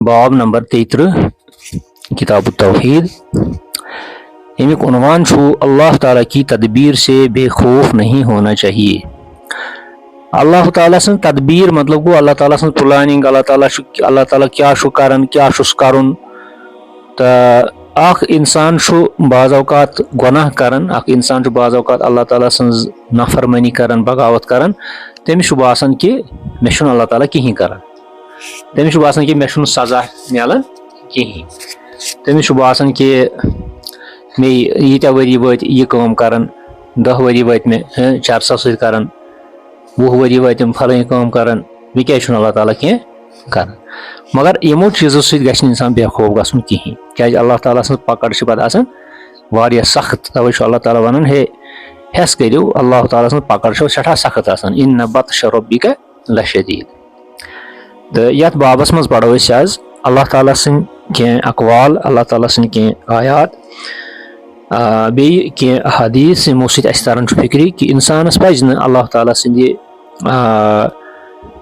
बाब नंबर 33 किताब तौहीद। इनमें उन्वान छू अल्लाह ताला की तदबीर से बेखौफ नहीं होना चाहिए। अल्लाह ताला सन तदबीर मतलब गो अल्लाह ताला सन प्लानिंग, अल्लाह ताला क्या छु करन क्या छुस करुन। तो अख इंसान छु बाज़ औकात गुनाह करन, अख इंसान छु बाज़ औकात अल्लाह ताला सन नाफरमानी करन, बगावत करन। तमिस छु बासन कि मे छु अल्लाह ताला कहीं करन, तमिस छु बासन कि मे छु सजा मिलन कहीं, तमिस छु बासन कि मे यीत्या वरी वत यह काम करन, 10 वरी वत मे चरसा सत करन, 20 वरी वत फलानी काम करन, मे क्या छु अल्लाह ताला कह करन। मगर यमो चीजों सत गछ इंसान बेखौफ गछुन कहीं, क्या अल्लाह ताला सन पकड़ छ पत आसान वारिया सख्त। तवे छु अल्लाह ताला वनन हे हेस करियो, अल्लाह ताला सन पकड़ छ सठा सख्त आसान, इन्न बत्श रब्बिक लशदीद। तो यथ बाबस मज पढ़ो आज अल्लाह ताला सन कह अकवाल, अल्लाह ताला सन कह आयात, बे कह हदीस यमो सत तरन फिक्री कि इंसानस पज न अल्लाह ताला सद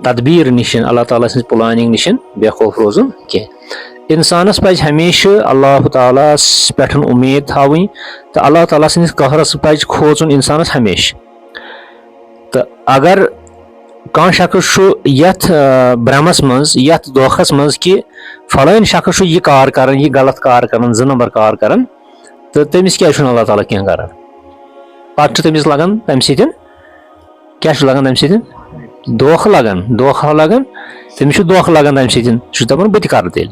तदबीर निशन, अल्लाह ताला सद प्लानिंग निशन बेखौफ रोजन कह। इंसानस पज हमेशा अल्लाह ताला पे उम्मीद थावी, तो अल्लाह ताला सद कहरस पज खोचुन इंसानस हमेशा। तो अगर कह शख्स यथ भ्रमस मज यथ धोखस मज कि फलान शख्स यह कार कर, यह गलत कार कर, 2 नंबर कार कर, तो तमिस क्या अल्लाह ताला कह कर, पे तमिस लगान तम सत क्या लगान तम सत धोख लगान, तमिस धोख लगान तम सत दपान बह कर तेल।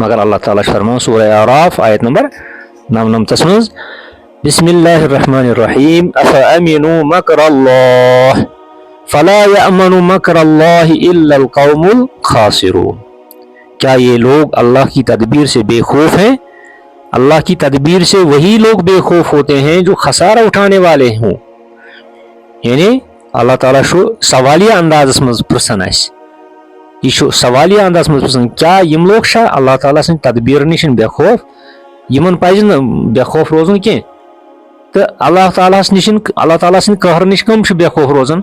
मगर अल्लाह ताला फरमान सूरह आराफ आयत नंबर 99 मज बिस्मिल्लाहिर रहमानिर रहीम अफअमिनु मकरल्लाह फला यअमनु मकरल्लाहि इल्लल कौमुल खासिरून। क्या ये लोग अल्लाह की तदबीर से बेखौफ हैं? अल्लाह की तदबीर से वही लोग बेखौफ होते हैं जो खसारा उठाने वाले हों। यानी अल्लाह ताला शो सवालिया अंदाज मज प्रसन आस, यह सवालिया अंदाज मज प्रसन क्या यम लोग शा अल्लाह ताला सन तदबीर निशन बेखौफ, यमन पज न बेखौफ रोजन कह। तो अल्लाह ताला निशन अल्लाह ताला सन कहर निश कम बेखौफ रोजन,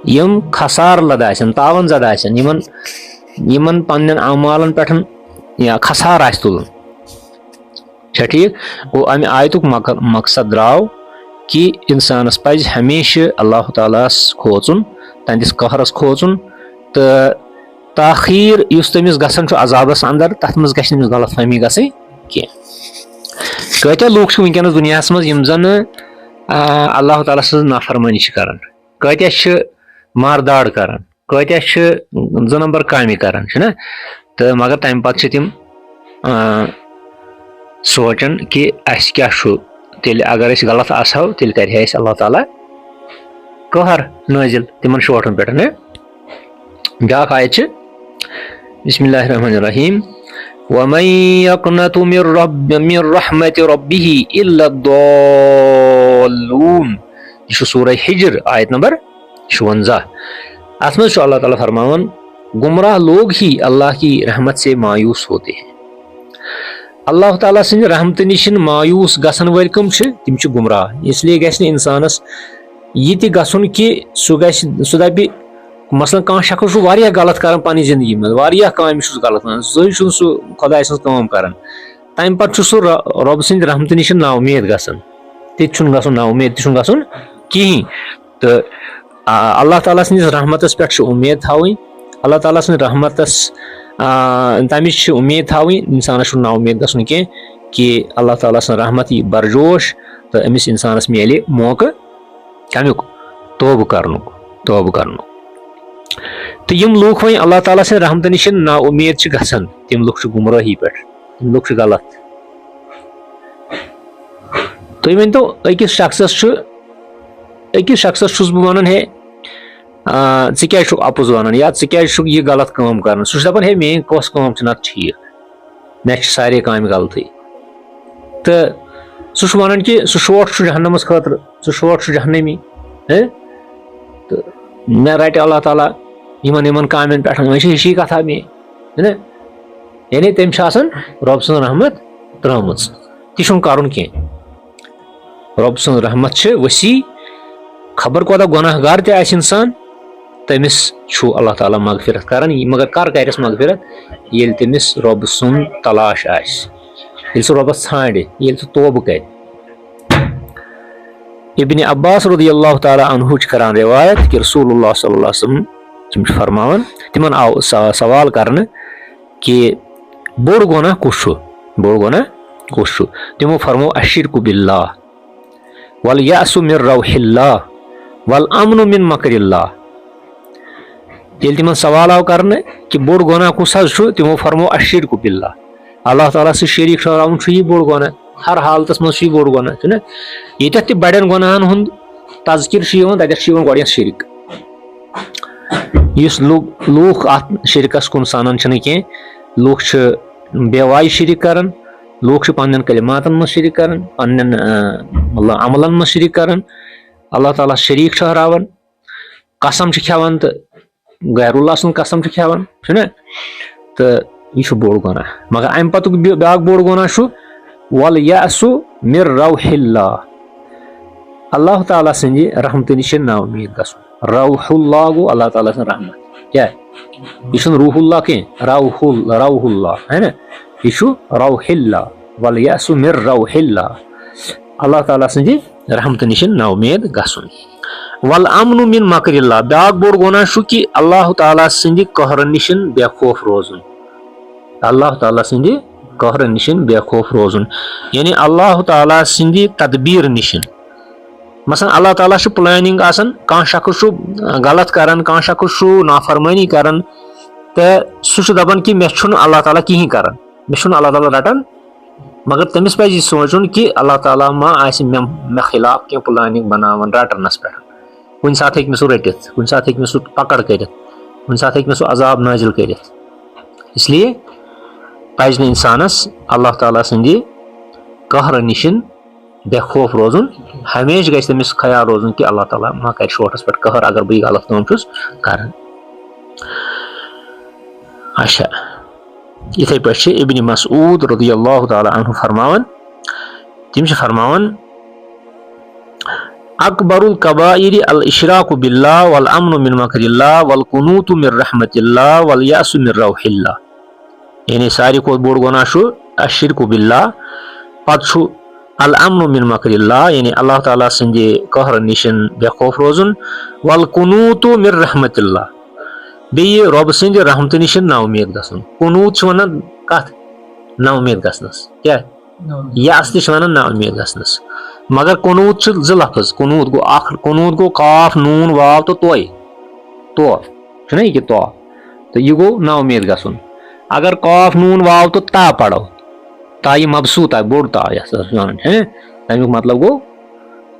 यम खसार लद आसन, तावन जद आसन, यमन पन्न अमालन पे या खसार आस तुलन। ठीक वो अमे आयतुक मकसद द्राव कि इंसानस पज हमेशा अल्लाह तालास खोचुन, तंदिस कहरस खोचुन। तो ताखीर युस तमिस गसन अजाबस अंदर तथ मज गछ नमिस गलत फहमी गई कह। कत्या लूक वनकस दुनिया मज यम जन अल्लाह ताला सज नाफरमानी करन, कत्या मारदाड़ करन, कत्या 2 नंबर कामि करन ना। तो मगर तम पे तिम सोचन कि अस क्या तेल अगर अस गलत आसो तेल कर अल्लाह ताला कहर नाजिल तिमन शोटन पे। ब्या आयत बिस्मिल्लाहिर रहमानिर रहीम वमन यक़नतु मिन रहमति रब्बिही इल्ला द-दाल्लून। यह सूरह हिज्र आयत नंबर 56। अत मज अल्लाह ताला फरमान गुमराह लोग ही अल्लाह की रहमत से मायूस होते हैं। अल्लाह ताला सद रहमत निशन मायूस गसन वल कम तिम गुमराह। इसलिए गछ इंसानस यह गसन कि सह दपि मसलन कह शख्स वारिया गलत कर पन जिंदगी में, वारिया काम गलत कर, सह खुदा सज काम कर, तम पे सह रब सद रहमत निश ना उम्मीद गसन, तन गसन ना उम्मीद तन गसन कहीं। तो अल्लाह ताला सद रहमतस पे उम्मीद थावी, अल्लाह ताला सद रहमतस तमिस उम्मीद थावी, इंसानस ना उम्मीद गसन कह कि अल्लाह ताला सद रहमत यह बरजोश। तो अमिस इंसानस मिले मौका कमुक तौबह कर। तो यम लूक वो अल्लाह ताला से रहमत निश ना उम्मीद गसन, तम लुक गुमराही पे, तम लुक गलत। तो वन तो अकिस शख्सस बह वन हे क्या अपुज वन या क्या यह गलत काम कर, सह दपान हे मेन कस काम ना ठीक, मे सारे काम गलत। तो सह वन कि सह शोट जहन्नमस खतर, सह शोट जहन्नमी। तो मे रट अल्लाह ताला यमन कामन पे यही कथा मे है ना। यानी तम रब सद रहमत त्रम ती कर कह। रब सद रहमत वसी, खबर कोता गुनाहगार ते इंसान तमिस अल्लाह ताला मगफिरत करान, मगर कर मगफिरत ये तमिस रब सुन तलाश आए, रबस ांड ये तोब कर। इब्न अब्बास रज़ियल्लाहु ताला अन्हु करान रिवायत कि रसूलुल्लाह सल्लल्लाहु अलैहि वसल्लम फरमान, तिमन आव सवाल करने कि बोड़ गुनाह कुछ बोड़ गुनाह कुछ, तिमो फरमो अशिरकु बिल्लाह वल यासु मिन रौहिल्लाह वल अमनु मिन मकरिल्लाह। ये तिमन सवाल आव करने कि बोड़ गुनाह कुछ तिमो फरमो अशिरकु बिल्लाह, अल्लाह ताला से शरीक ठहराउन यह बोड़ गुनाह, हर हालत मज बोड़ गुनाह ये बड़न गुनाहन हुंद तज़किर तत गो शिरक, लूख अत शिरकस कुन सानान कह, लूख बेवाई शिरक करान, लूख पन्न कलिमातन मज शिरक करान, पन्न मतलब अमलन मज शिरक करान, अल्लाह ताला शरीक ठहरावन, कसम खेवान तो गैरुल्लाह सुन कसम खेवान तो यह बोड़ गुनाह। मगर अम पतुक ब्याक बोड़ गुनाह वल यासु मिन रौहिल्लाह, अल्लाह ताला सन्द रहमत निश ना उम्मीद गसुन। रौहुल्लाह गो अल्लाह ताला सन्द रहमत, क्या यह रूहुल्लाह कह रौहुल्लाह है ना, यह रौहिल्लाह वल यासु मिन रौहिल्लाह, अल्लाह ताला सन्द रहमत निश ना उम्मीद गसुन। वल अमनु मिन मकरिल्लाह, ब्याक बोड़ गुनाह कि अल्लाह ताला सन्द कहर निश बेखौफ रोजुन, अल्लाह ताला सन्द कहर निश बेखौफ रोजुन, यानी अल्लाह ताला सन्द तदबीर निश। मसलन अल्लाह ताला प्लानिंग आसान, कह शख्स गलत करान, कह शख्स नाफरमानी करान, तो सह दपान कि मे अल्लाह ताला कहीं करान, मे अल्लाह ताला रटान, मगर तमिस पज यह सोचुन कि अल्लाह ताला मा मे खिलाफ कह प्लानिंग बनावन रटनस पे, कुन सात हे सह रटित, कुन सात हे सह पकड़ कर, कुन सात हे सह अजाब नाजिल कर। इसलिए पज न इंसानस अल्लाह ताला सन्द कहर निश बेखौफ रोजुन, हमेशा गि तमिस ख्याल रोजुन कि अल्लाह ताला मा कर शोटस पे कहर अगर बह गलत काम कर। अच्छा इथे पे इब्न मसऊद रज़ियल्लाहु ताला अन्हु फरमावन, तिम फरमावन अकबरुल कबाइर अल इशराकु बिल्लाह वल अमनु मिन मकरिल्लाह वल कुनूतु मिन रहमतिल्लाह वल यासु मिन रौहिल्लाह, यानी सारी को बोड़ गुनाह अशिरकु बिल्लाह, पत अल अमनु मिन मकरिल्लाह यानी अल्लाह ताला सन्द कहर निश बेखौफ रोजुन, वल कुनूतु मिन रहमतिल्लाह बे रब सन्द रहमत निश ना उम्मीद गसुन। कुनूत वन कत ना उम्मीद गसनस, क्या यास तह वन ना उम्मीद गसनस, मगर कुनूत ज लफ्ज, कुनूत गो अख, कुनूत गो काफ नून वाव तो तोय तो यह तो यह गो ना उम्मीद गसुन। अगर काफ नून वाव तो ता पढ़ो, ताई मबसूत है बोड़ ता है, तमिक मतलब गो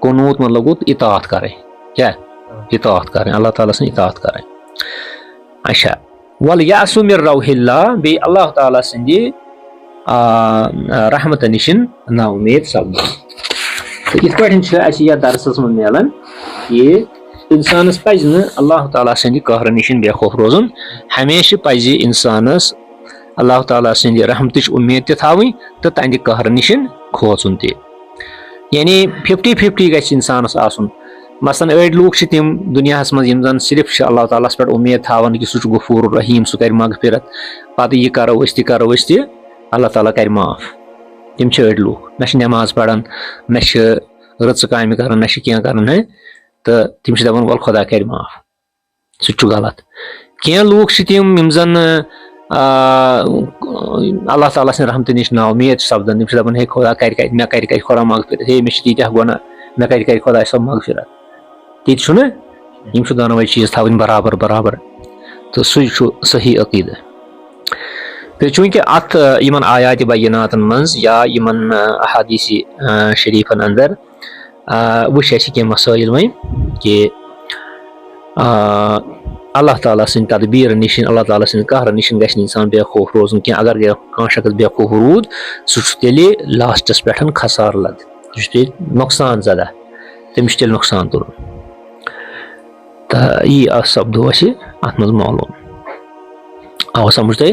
कुनूत मतलब गो इताअत करें, क्या इताअत करें, अल्लाह ताला से इताअत करें। अच्छा वल यासु मिन रौहिल्लाह बे अल्लाह ताला सन्द रहमत निश ना उम्मीद सब। तो इत पे दरसस मन मिलान ये इंसानस पज न अल्लाह ताला सन्द कहर निश बेखौफ रोजुन, हमेशा पज इंसानस अल्लाह ताला सन्द रहमत उम्मीद तावी तो तहद कहर निश खोचुन त, यानी 50-50 गि इंसानस आसुन। मसलन अड़ लूख तिम दुनिया मं सिर्फ अल्लाह ताला पे उम्मीद थावन कि सह गफूर रहीम, सह कर मगफिरत, पत यह करो तह अल्लाह ताला कर माफ। तिम अड़ लूख न नमाज पढ़ान, न रच काम कर, न क्या कर, तो तिम दपान वल खुदा कर माफ, सह गलत। कह लूख तिम यम अल्लाह ताला सन्द रहमत निश ना उम्मीद सपदान, तिम दपान हे खुदा कर मे कर खुदा मगफिरत, हे मे तीत गुनाह मे कर खुदा सब मगफिरत, तीत यम दोनों चीज थवन बराबर बराबर, तो सह सही अकीदा। तो चूंकि अत इन आयात बैनातन मज या इन अहादीस शरीफन अंदर वुच कह मसाइल वन कि अल्लाह ताला सन्द तदबीर निश, अल्लाह ताला सन्द कहर निश गि इंसान बेखौफ रोजुन क्या, अगर कह शख्स बेखौफ रूद सह तेल लास्टस पे खसार लद, नुकसान ज़दा, तमिस तेल नुकसान तुल। तो यह सपदो अत मज मालूम, आव समझ तह।